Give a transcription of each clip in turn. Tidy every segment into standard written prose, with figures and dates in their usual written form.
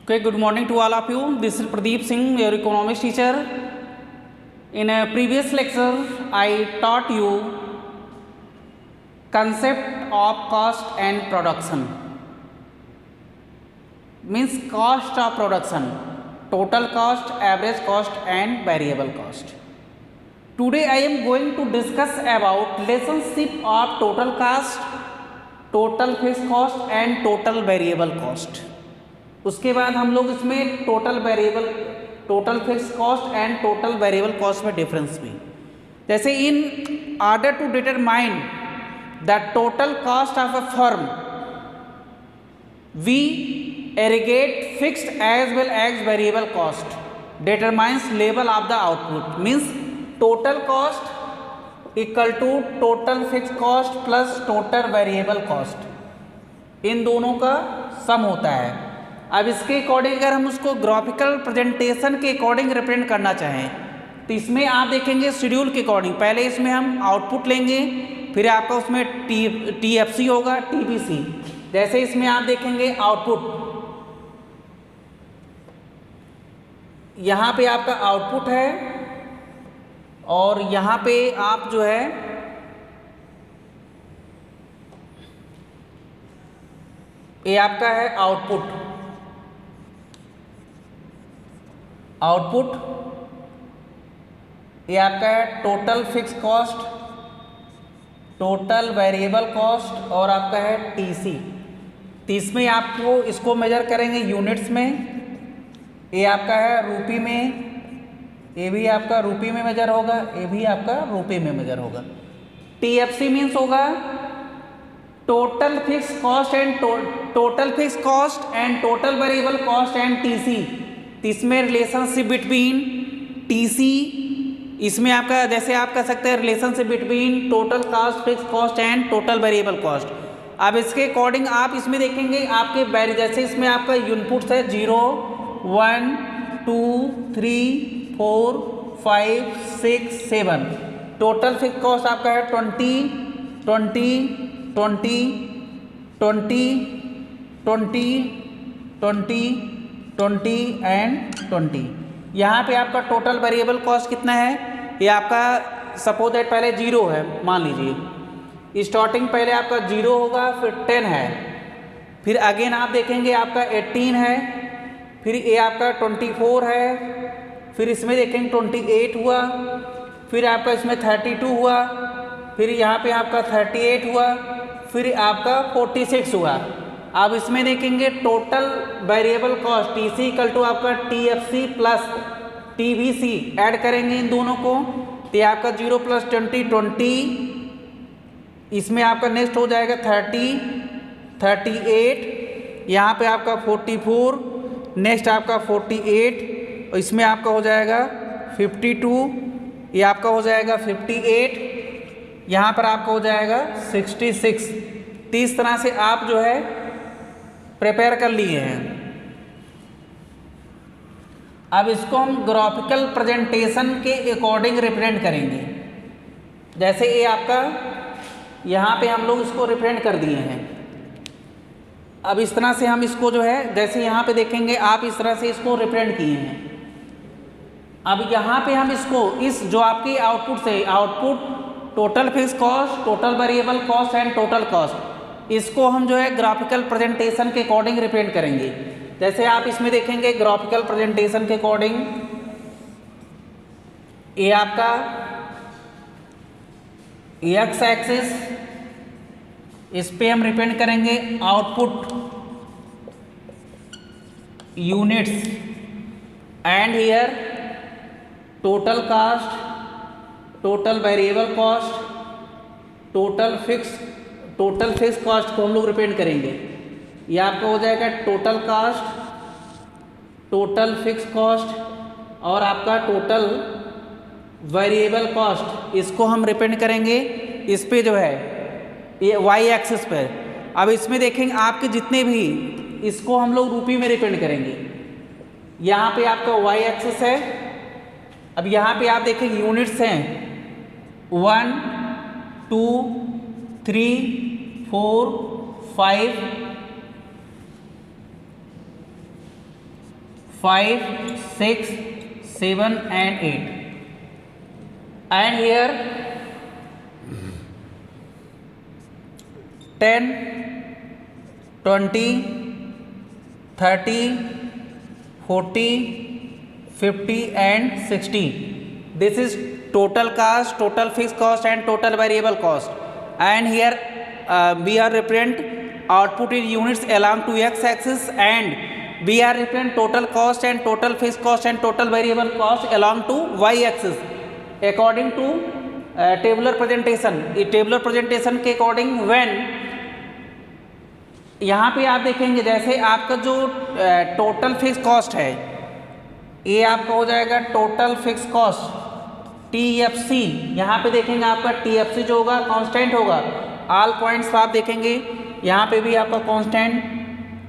Okay, good morning to all of you. This is Pradeep Singh, your economics teacher. In a previous lecture, I taught you concept of cost and production. Means cost of production, total cost, average cost and variable cost. Today I am going to discuss about relationship of total cost, total fixed cost and total variable cost. उसके बाद हम लोग इसमें total fix cost and total variable cost में difference भी, जैसे in order to determine the total cost of a firm we aggregate fixed as well as variable cost determines level of the output. Means total cost equal to total fix cost plus total variable cost, in दोनों का सम होता है. अब इसके according अगर हम उसको graphical presentation के अकॉर्डिंग रिप्रेजेंट करना चाहें तो इसमें आप देखेंगे शेड्यूल के अकॉर्डिंग. पहले इसमें हम आउटपुट लेंगे, फिर आपका उसमें TFC होगा, TBC. जैसे इसमें आप देखेंगे आउटपुट, यहाँ पे आपका आउटपुट है और यहाँ पे आप जो है ये आपका है आउटपुट. ये आपका है total fix cost, total variable cost और आपका है TC. तो इसमें आपको इसको मेजर करेंगे यूनिट्स में. ये आपका है रुपये में, ये भी आपका रुपये में मेजर होगा, ये भी आपका रुपये में मेजर होगा. TFC मीन्स होगा total fix cost and total variable cost and TC. इसमें रिलेशनशिप बिटवीन TC, इसमें आपका जैसे आप कह सकते हैं relationship between total cost, fix cost and total variable cost. अब इसके अकॉर्डिंग आप इसमें देखेंगे आपके जैसे इसमें आपका इनपुट्स है 0, 1, 2, 3, 4, 5, 6, 7. टोटल फिक्स कॉस्ट आपका है 20, 20, 20, 20, 20, 20, 20 एंड 20. यहाँ पे आपका टोटल वेरिएबल कॉस्ट कितना है, ये आपका सपोज दैट पहले 0 है, मान लीजिए स्टार्टिंग पहले आपका 0 होगा, फिर 10 है, फिर अगेन आप देखेंगे आपका 18 है, फिर ये आपका 24 है, फिर इसमें देखेंगे 28 हुआ, फिर आपका इसमें 32 हुआ, फिर यहाँ पे आपका 38 हुआ, फिर आपका 46 हुआ. अब इसमें देखेंगे total variable cost TC equal to आपका TFC प्लस TBC ऐड करेंगे इन दोनों को, तो आपका 0 + 20 20, इसमें आपका नेक्स्ट हो जाएगा 30, 38, यहाँ पे आपका 44, नेक्स्ट आपका 48, और इसमें आपका हो जाएगा 52, ये आपका हो जाएगा 58, यहाँ पर आपका हो जाएगा 66. तो इस तरह से आप जो है प्रिपेयर कर लिए हैं. अब इसको हम ग्राफिकल प्रेजेंटेशन के अकॉर्डिंग रिप्रेजेंट करेंगे. जैसे ये आपका यहाँ पे हम लोग इसको रिप्रेजेंट कर दिए हैं. अब इस तरह से हम इसको जो है जैसे यहाँ पे देखेंगे आप इस तरह से इसको रिप्रेजेंट किए हैं. अब यहाँ पे हम इसको इस जो आपकी आउटपुट से output total fix cost, total variable cost and total cost, इसको हम जो है ग्राफिकल प्रेजेंटेशन के अकॉर्डिंग रिप्रेजेंट करेंगे. जैसे आप इसमें देखेंगे ग्राफिकल प्रेजेंटेशन के अकॉर्डिंग ये आपका एक्स एक्सिस, इस पे हम रिप्रेजेंट करेंगे output units and here total cost, total variable cost, total fix cost को हम लोग रिप्रेजेंट करेंगे. ये आपका हो जाएगा total cost, total fix cost और आपका टोटल वेरिएबल कॉस्ट, इसको हम रिप्रेजेंट करेंगे इस पे जो है ये Y एक्सिस पर. अब इसमें देखेंगे आपके जितने भी, इसको हम लोग रुपये में रिप्रेजेंट करेंगे. यहाँ पे आपका Y एक्सिस है. अब यहाँ पे आप देखेंगे यूनिट्स हैं 1, 2, 3, 4, 5, 5, 6, 7 and 8. And here 10, 20, 30, 40, 50 and 60. This is total cost, total fixed cost and total variable cost. And here we are represent output in units along to x-axis, and we are represent total cost and total fixed cost and total variable cost along to y-axis according to tabular presentation. ये tabular presentation के according when यहाँ पे आप देखेंगे जैसे आपका जो total fix cost है ये आपका हो जाएगा टोटल फिक्स कॉस्ट TFC। यहाँ पे देखेंगे आपका TFC जो होगा कांस्टेंट होगा। ऑल पॉइंट्स आप देखेंगे यहाँ पे भी आपका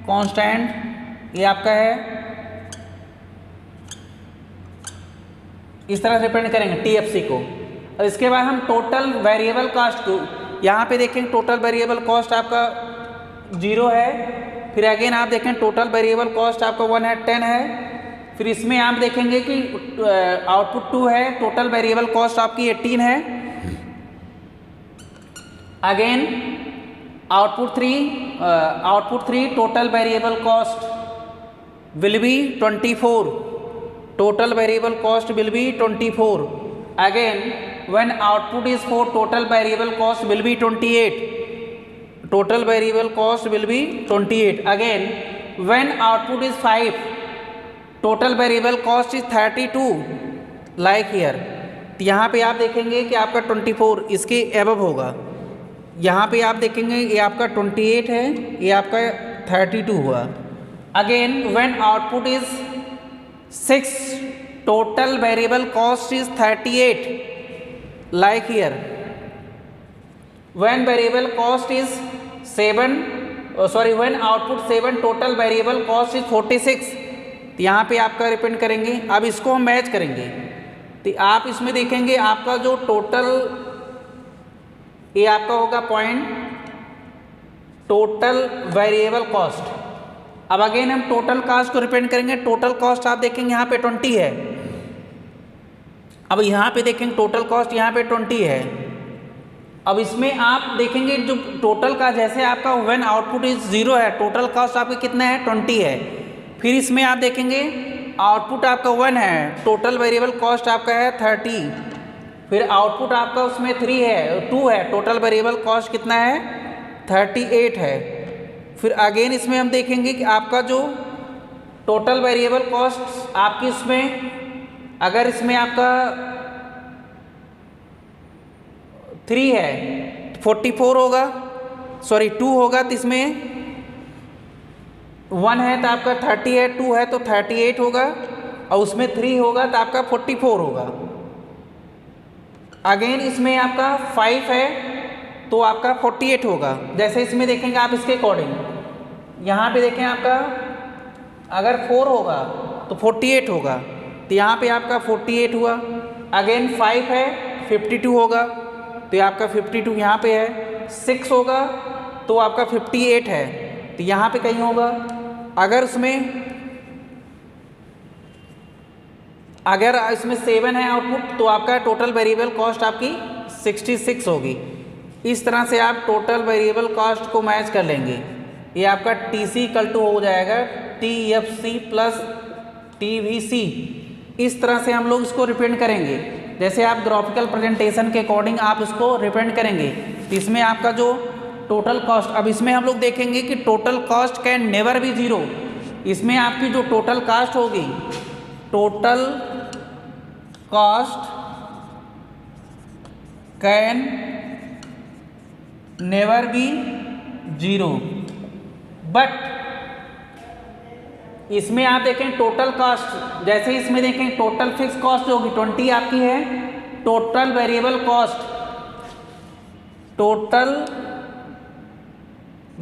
कांस्टेंट ये आपका है, इस तरह से रिप्रेजेंट करेंगे TFC को। और इसके बाद हम टोटल वेरिएबल कॉस्ट को यहाँ पे देखेंगे टोटल वेरिएबल कॉस्ट आपका 0 है। फिर अगेन आप देखें टोटल वेरिएबल कॉस्ट आपका 1 है, 10 है। फिर इसमें आप देखेंगे कि आउटपुट 2 है, टोटल वेरिएबल कॉस्ट आपकी 18 है। Again output 3 total variable cost will B 24, total variable cost will B 24। Again when output is 4 total variable cost will B 28, total variable cost will be 28. Again when output is 5 total variable cost is 32 like here। तो यहाँ पे आप देखेंगे कि आपका 24 इसके above होगा। यहाँ पे आप देखेंगे ये आपका 28 है, ये आपका 32 हुआ। Again when output is 6 total variable cost is 38 like here। when variable cost is 7 when output 7 total variable cost is 46। तो यहाँ पे आपका रिप्रेजेंट करेंगे। अब इसको हम मैच करेंगे तो आप इसमें देखेंगे आपका जो टोटल ये आपका होगा पॉइंट टोटल वेरिएबल कॉस्ट। अब अगेन हम टोटल कॉस्ट को रिप्रेजेंट करेंगे। टोटल कॉस्ट आप देखेंगे यहाँ पे 20 है। अब यहाँ पे देखेंगे टोटल कॉस्ट यहाँ पे 20 है। अब इसमें आप देखेंगे जो टोटल का जैसे आपका व्हेन आउटपुट इज 0 है, टोटल कॉस्ट आपका कितना है 20 है। फिर इसमें आप देखेंगे आउटपुट आपका 1 है, टोटल वेरिएबल कॉस्ट आपका है 30। फिर आउटपुट आपका उसमें 2 है, टोटल वेरिएबल कॉस्ट कितना है 38 है। फिर अगेन इसमें हम देखेंगे कि आपका जो टोटल वेरिएबल कॉस्ट आपकी इसमें अगर इसमें आपका 3 है 44 होगा, 2 होगा तो इसमें 1 है तो आपका 30 है, 2 है तो 38 होगा, और उसमें 3 होगा तो आपका 44 होगा। अगेन इसमें आपका 5 है तो आपका 48 होगा। जैसे इसमें देखेंगे आप इसके अकॉर्डिंग यहाँ पे देखें आपका अगर 4 होगा तो 48 होगा, तो यहाँ पे आपका 48 हुआ। अगेन 5 है 52 होगा तो ये आपका 52 यहाँ पे है। 6 होगा तो आपका 58 है, तो यहाँ पे कहीं होगा। अगर इसमें 7 है आउटपुट तो आपका टोटल वेरिएबल कॉस्ट आपकी 66 होगी। इस तरह से आप टोटल वेरिएबल कॉस्ट को मैच कर लेंगे। ये आपका TC इक्वल टू हो जाएगा TFC प्लस TVC। इस तरह से हम लोग इसको रिप्रेजेंट करेंगे। जैसे आप ग्राफिकल प्रेजेंटेशन के अकॉर्डिंग आप इसको रिप्रेजेंट करेंगे। तो इसमें आपका जो टोटल कॉस्ट, अब इसमें हम लोग देखेंगे कि total cost can never B 0। इसमें आपकी जो टोटल कॉस्ट होगी, total cost can never B 0। But इसमें आप देखें टोटल कॉस्ट, जैसे इसमें देखें टोटल फिक्स कॉस्ट होगी 20 आपकी है। Total variable cost, total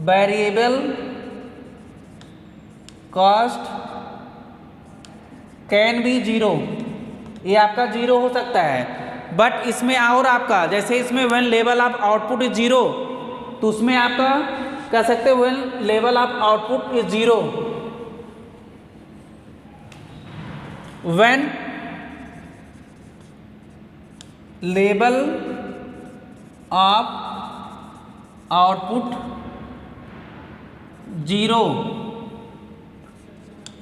variable cost can be 0। ये आपका 0 हो सकता है। बट इसमें और आपका जैसे इसमें when level of output is 0, तो उसमें आपका कह सकते हैं when level of output is 0 when label of output 0,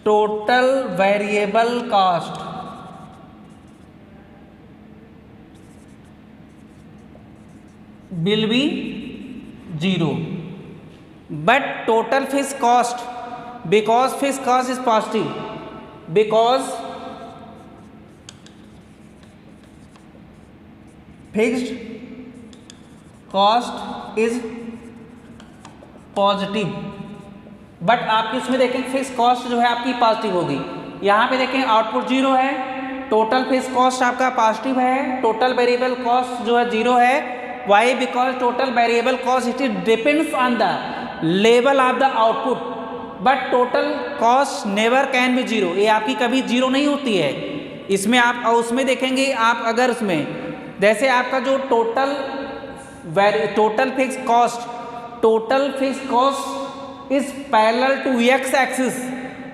total variable cost will be 0, but total fixed cost, because fixed cost is positive, because fixed cost is positive, but आपकी इसमें देखें fix cost जो है आपकी positive होगी। यहाँ पे देखें आउटपुट 0 है, टोटल फिक्स कॉस्ट आपका पॉजिटिव है, टोटल वेरिएबल कॉस्ट जो है 0 है। Why? Because total variable cost it depends on the level of the output, but total cost never can be 0, ये आपकी कभी 0 नहीं होती है। इसमें आप उसमें देखेंगे आप, अगर उसमें जैसे आपका जो total fix cost is parallel to x axis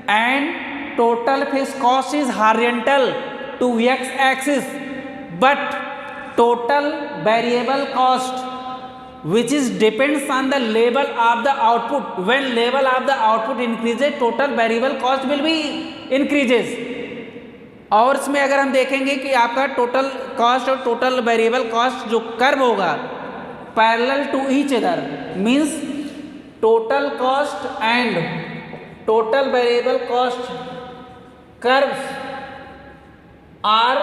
and total fix cost is horizontal to x axis, but total variable cost which is depends on the level of the output, when level of the output increases total variable cost will be increases. और इसमें अगर हम देखेंगे कि आपका total cost और total variable cost जो curve होगा parallel to each other, means total cost and total variable cost curves are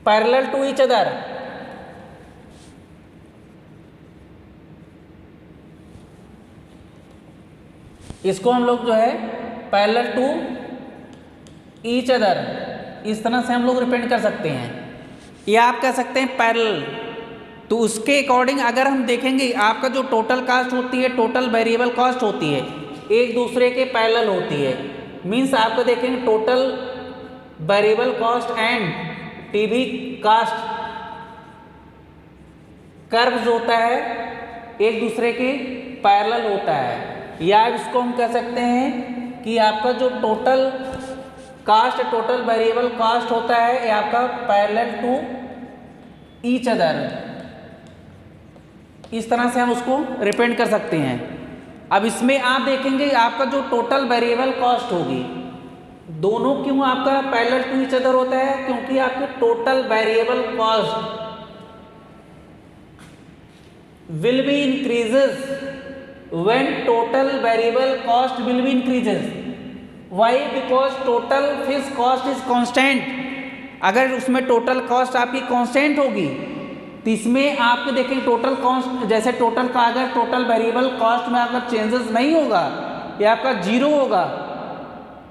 parallel to each other. इसको हम लोग जो है पैरेलल टू ईच अदर इस तरह से हम लोग रिप्रेजेंट कर सकते हैं, या आप कह सकते हैं पैरेलल। तो उसके अकॉर्डिंग अगर हम देखेंगे आपका जो टोटल कास्ट होती है, टोटल वेरिएबल कॉस्ट होती है, एक दूसरे के पैरेलल होती है। मींस आपको देखेंगे total variable cost and TV cost curves होता है एक दूसरे के पैरेलल होता है। या इसको हम कह सकते हैं कि आपका जो total cost total variable cost होता है ये आपका पैरेलल टू ईच अदर, इस तरह से हम उसको रिप्रेजेंट कर सकते हैं। अब इसमें आप देखेंगे आपका जो टोटल वेरिएबल कॉस्ट होगी, दोनों क्यों आपका पैरेलल टू ईच अदर होता है? क्योंकि आपके total variable cost will be increases when total variable cost will be increases. Why? Because total fix cost is constant. अगर उसमें टोटल कॉस्ट आपकी कांस्टेंट होगी तो इसमें आपके देखें टोटल कॉस्ट, जैसे टोटल का अगर टोटल वेरिएबल कॉस्ट में आपका चेंजेस नहीं होगा या आपका 0 होगा,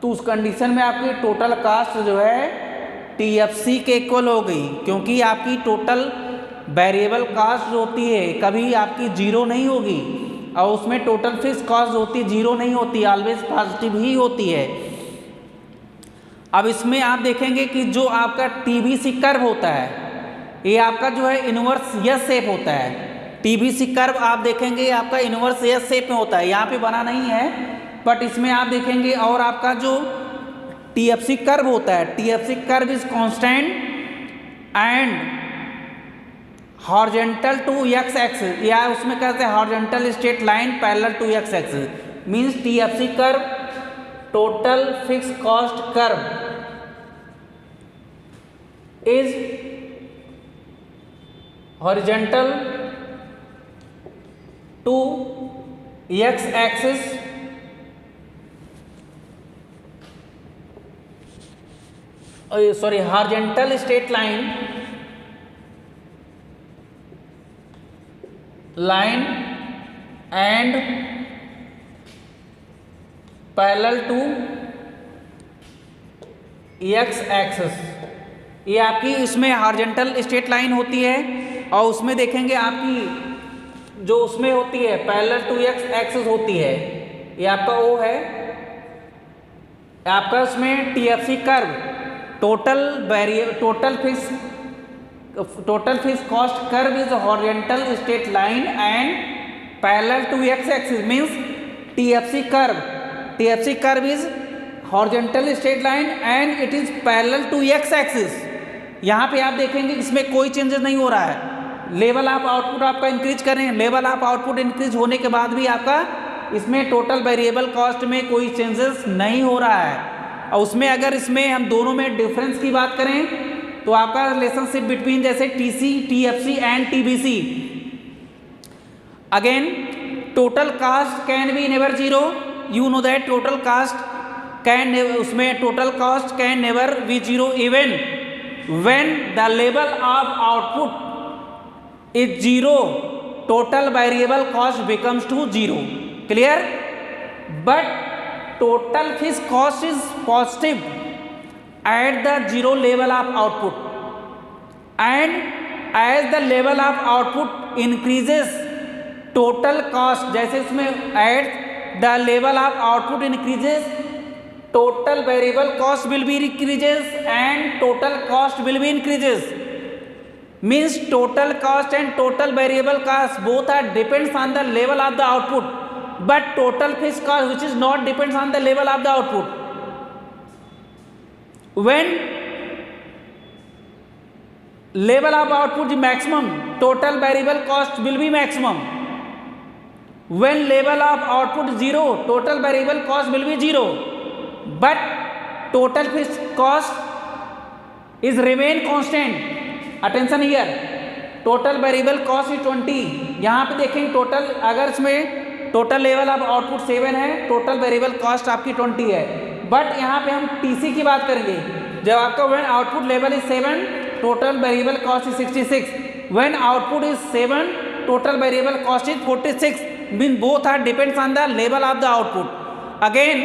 तो उस कंडीशन में आपकी टोटल कास्ट जो है TFC के इक्वल हो गई, क्योंकि आपकी टोटल वेरिएबल कास्ट जो होती है कभी आपकी 0 नहीं होगी, और उसमें टोटल फिक्स कॉस्ट होती 0 नहीं होती, ऑलवेज पॉजिटिव ही होती है। अब इसमें आप देखेंगे कि जो आपका TBC कर्व होता है ये आपका जो है इनवर्स एस शेप होता है। TBC कर्व आप देखेंगे आपका इनवर्स एस शेप में होता है, यहाँ पे बना नहीं है, बट इसमें आप देखेंगे। और आपका जो TFC कर्व होता है, TFC curve is constant and horizontal to x axis, या उसमें कहते हैं horizontal straight line parallel to x axis. Means TFC curve total fix cost curve is horizontal to x axis horizontal straight line and parallel to x axis. ये आपकी इसमें horizontal straight line होती है, और उसमें देखेंगे आपकी जो उसमें होती है पैरेलल टू x एक्सिस होती है, ये आपका O है। आपका उसमें TFC curve total fix cost curve is horizontal straight line and parallel to x axis, means TFC curve is horizontal straight line and it is parallel to X axis. यहाँ पे आप देखेंगे इसमें कोई चेंजेस नहीं हो रहा है। लेवल ऑफ आउटपुट आपका इंक्रीज कर रहे हैं, लेवल ऑफ आउटपुट इंक्रीज होने के बाद भी आपका इसमें टोटल वेरिएबल कॉस्ट में कोई चेंजेस नहीं हो रहा है। और उसमें अगर इसमें हम दोनों में डिफरेंस की बात करें तो आपका रिलेशनशिप बिटवीन जैसे TC, TFC and TBC, again total cost can be never zero, you know that total cost can, उसमें total cost can never be zero even when the level of output is zero, total variable cost becomes to zero, clear. But total fixed cost is positive at the zero level of output, and as the level of output increases total cost, जैसे इसमें at the level of output increases total variable cost will be increases and total cost will be increases, means total cost and total variable cost both are depends on the level of the output, but total fixed cost which is not depends on the level of the output, when level of output is maximum total variable cost will be maximum, when level of output is zero total variable cost will be zero, but total fixed cost is remain constant। attention here, total variable cost is 20। यहाँ पे देखेंगे total, अगर इसमें total level of output 7 है, total variable cost आपकी 20 है, but यहाँ पे हम टीसी की बात करेंगे। जब आपका when output level is 7 total variable cost is 66, when output is 7 total variable cost is 46, mean both are depends on the level of the output. Again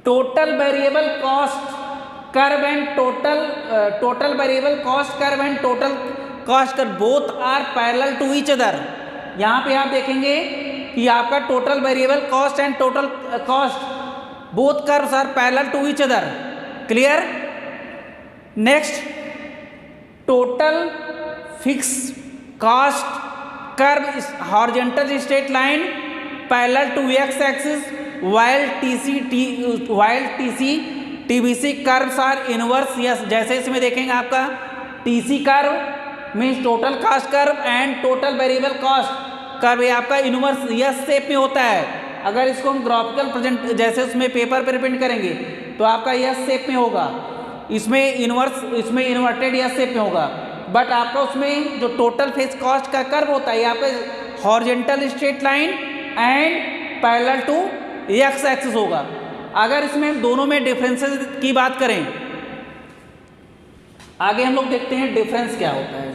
total variable cost curve and total variable cost curve and total cost curve both are parallel to each other. यहाँ पे आप देखेंगे कि आपका total variable cost and total cost both curves are parallel to each other, clear। next total fixed cost curve is horizontal straight line parallel to x axis while TC TBC curves are inverse। yes, जैसे इसमें देखेंगे आपका TC curve means total cast curve and total variable cost curve ये आपका inverse yes shape में होता है। अगर इसको हम ग्राफिकल प्रेजेंट जैसे उसमें पेपर पर प्रिंट करेंगे तो आपका यस शेप में होगा, इसमें इनवर्स, इसमें इन्वर्टेड यस शेप में होगा, बट आपका उसमें जो टोटल फिक्स्ड कॉस्ट का कर्व होता है आपका horizontal straight line and parallel to X axis होगा। अगर इसमें दोनों में डिफरेंसेस की बात करें, आगे हम लोग देखते हैं डिफरेंस क्या होता है।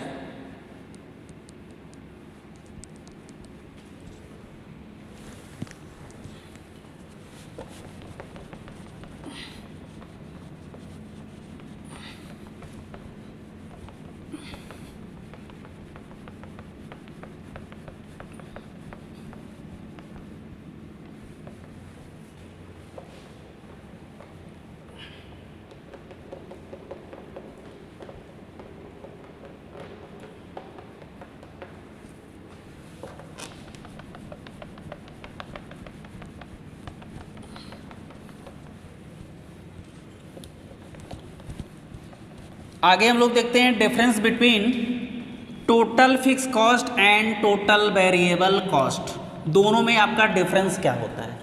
आगे हम लोग देखते हैं difference between total fix cost and total variable cost, दोनों में आपका डिफरेंस क्या होता है।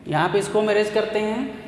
यहां पे इसको मैनेज करते हैं।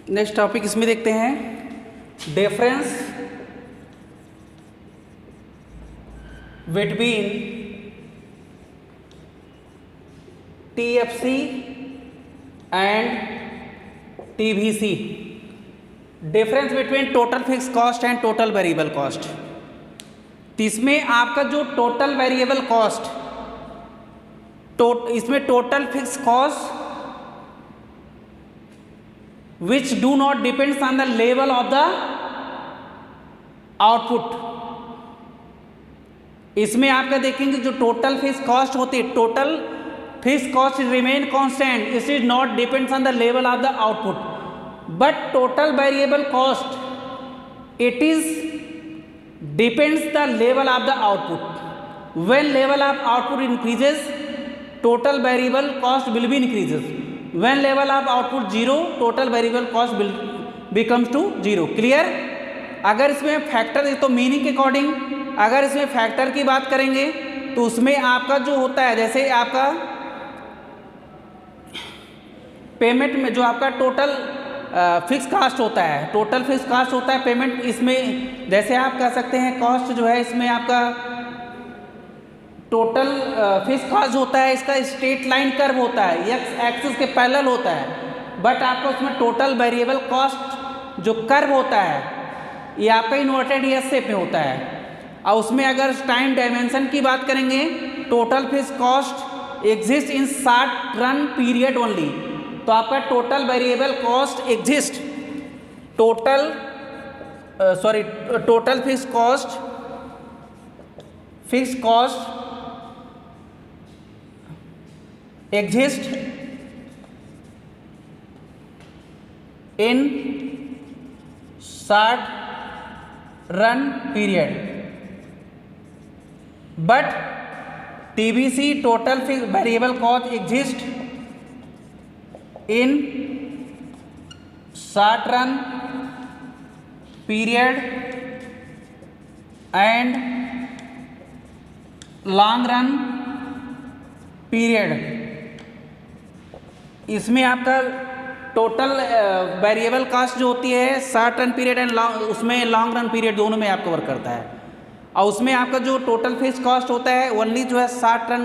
नेक्स्ट टॉपिक इसमें देखते हैं difference between TFC and TVC, difference between total fix cost and total variable cost. तो इसमें आपका जो टोटल वेरिएबल कॉस्ट, इसमें total fix cost which do not depends on the level of the output, इसमें आपका देखेंगे जो टोटल फिक्स कॉस्ट होती है, total fix cost remain constant, it is not depends on the level of the output, but total variable cost it is depends the level of the output. When level of output increases total variable cost will be increases, when level of output 0 total variable cost will becomes to 0। Clear? अगर इसमें factor तो meaning के according अगर इसमें factor की बात करेंगे तो उसमें आपका जो होता है, जैसे आपका पेमेंट में जो आपका टोटल फिक्स कास्ट होता है, टोटल फिक्स कास्ट होता है पेमेंट, इसमें जैसे आप कह सकते हैं कॉस्ट जो है इसमें आपका टोटल फिक्स कॉस्ट होता है, इसका स्ट्रेट लाइन कर्व होता है, एक्स एक्सिस के पैरेलल होता है, बट आपका उसमें टोटल वेरिएबल कॉस्ट जो कर्व होता है ये आपका इन्वर्टेड एस शेप में होता है। और उसमें अगर टाइम डायमेंशन की बात करेंगे, total fix cost exist in short run period only, तो आपका total variable cost exist total fix cost exist in short run period, but TVC total variable cost exist in short run period and long run period। इसमें आपका total variable cast जो होती है short run period and उसमें long run period दोनों में आपको work करता है, और उसमें आपका जो टोटल फिक्स कॉस्ट होता है ओनली जो है शॉर्ट रन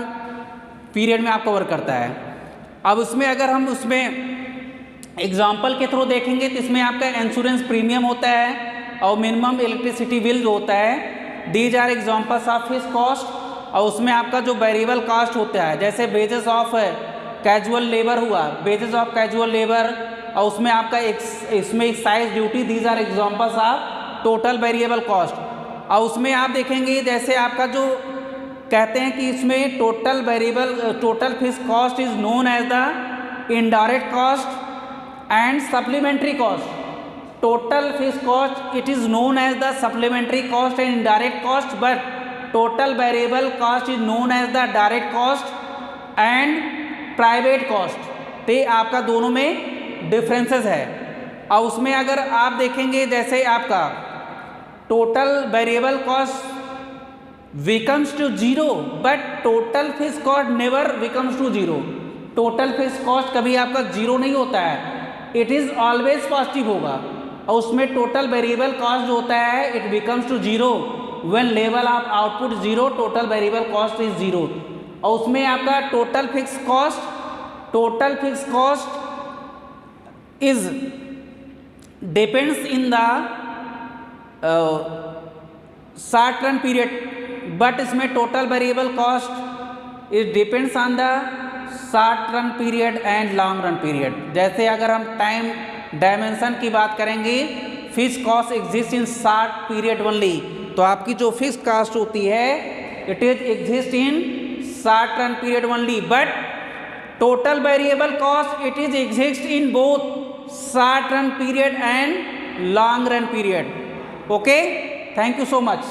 पीरियड में आपको वर्क करता है। अब उसमें अगर हम उसमें एग्जांपल के थ्रू देखेंगे तो इसमें आपका इंश्योरेंस प्रीमियम होता है और मिनिमम इलेक्ट्रिसिटी बिल जो होता है, these are examples of fix cost. और उसमें आपका जो वेरिएबल कास्ट होता है जैसे बेजेस ऑफ कैजुअल लेबर हुआ, बेजेस ऑफ कैजुअल लेबर, और उसमें आपका इसमें excise duty, these are examples of total variable cost. और उसमें आप देखेंगे जैसे आपका जो कहते हैं कि इसमें total fix cost is known as the indirect cost and supplementary cost. Total fix cost it is known as the supplementary cost and indirect cost, but total variable cost is known as the direct cost and private cost. तो आपका दोनों में differences है। और उसमें अगर आप देखेंगे जैसे आपका total variable cost becomes to 0 but total fix cost never becomes to 0। Total fix cost कभी आपका 0 नहीं होता है, इट इज़ ऑलवेज पॉजिटिव होगा। और उसमें टोटल वेरिएबल कॉस्ट जो होता है it becomes to 0 when level of output 0, total variable cost is 0। और उसमें आपका total fix cost is depends in the short run period, but इसमें total variable cost is depends on the short run period and long run period. जैसे अगर हम time dimension की बात करेंगे, fix cost exist in short period only, तो आपकी जो फिक्स कॉस्ट होती है it is exist in short run period only, but total variable cost it is exist in both short run period and long run period. Okay, thank you so much.